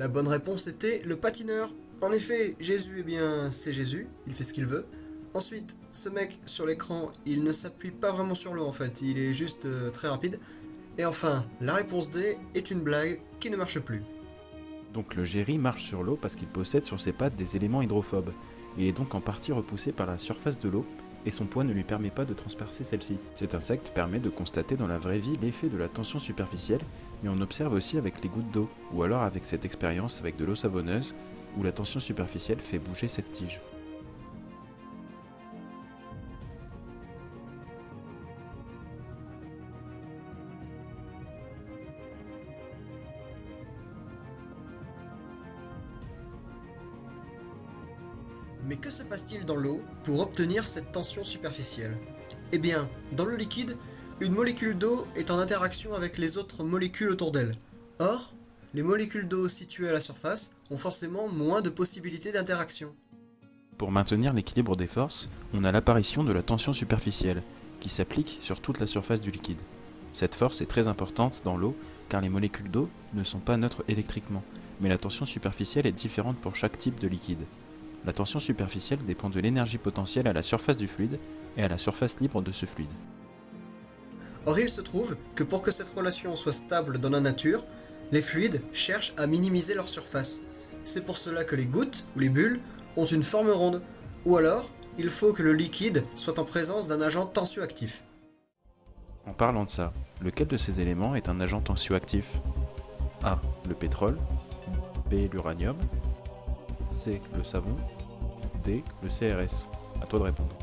La bonne réponse était le patineur. En effet, Jésus, eh bien, c'est Jésus, il fait ce qu'il veut. Ensuite, ce mec sur l'écran, il ne s'appuie pas vraiment sur l'eau en fait, il est juste très rapide. Et enfin, la réponse D est une blague qui ne marche plus. Donc le géry marche sur l'eau parce qu'il possède sur ses pattes des éléments hydrophobes. Il est donc en partie repoussé par la surface de l'eau et son poids ne lui permet pas de transpercer celle-ci. Cet insecte permet de constater dans la vraie vie l'effet de la tension superficielle, mais on observe aussi avec les gouttes d'eau, ou alors avec cette expérience avec de l'eau savonneuse, où la tension superficielle fait bouger cette tige. Mais que se passe-t-il dans l'eau pour obtenir cette tension superficielle? Eh bien, dans le liquide, une molécule d'eau est en interaction avec les autres molécules autour d'elle. Or, les molécules d'eau situées à la surface ont forcément moins de possibilités d'interaction. Pour maintenir l'équilibre des forces, on a l'apparition de la tension superficielle, qui s'applique sur toute la surface du liquide. Cette force est très importante dans l'eau, car les molécules d'eau ne sont pas neutres électriquement, mais la tension superficielle est différente pour chaque type de liquide. La tension superficielle dépend de l'énergie potentielle à la surface du fluide et à la surface libre de ce fluide. Or, il se trouve que pour que cette relation soit stable dans la nature, les fluides cherchent à minimiser leur surface. C'est pour cela que les gouttes ou les bulles ont une forme ronde, ou alors il faut que le liquide soit en présence d'un agent tensioactif. En parlant de ça, lequel de ces éléments est un agent tensioactif? A. Le pétrole. B. L'uranium. C. Le savon. D. Le CRS. À toi de répondre.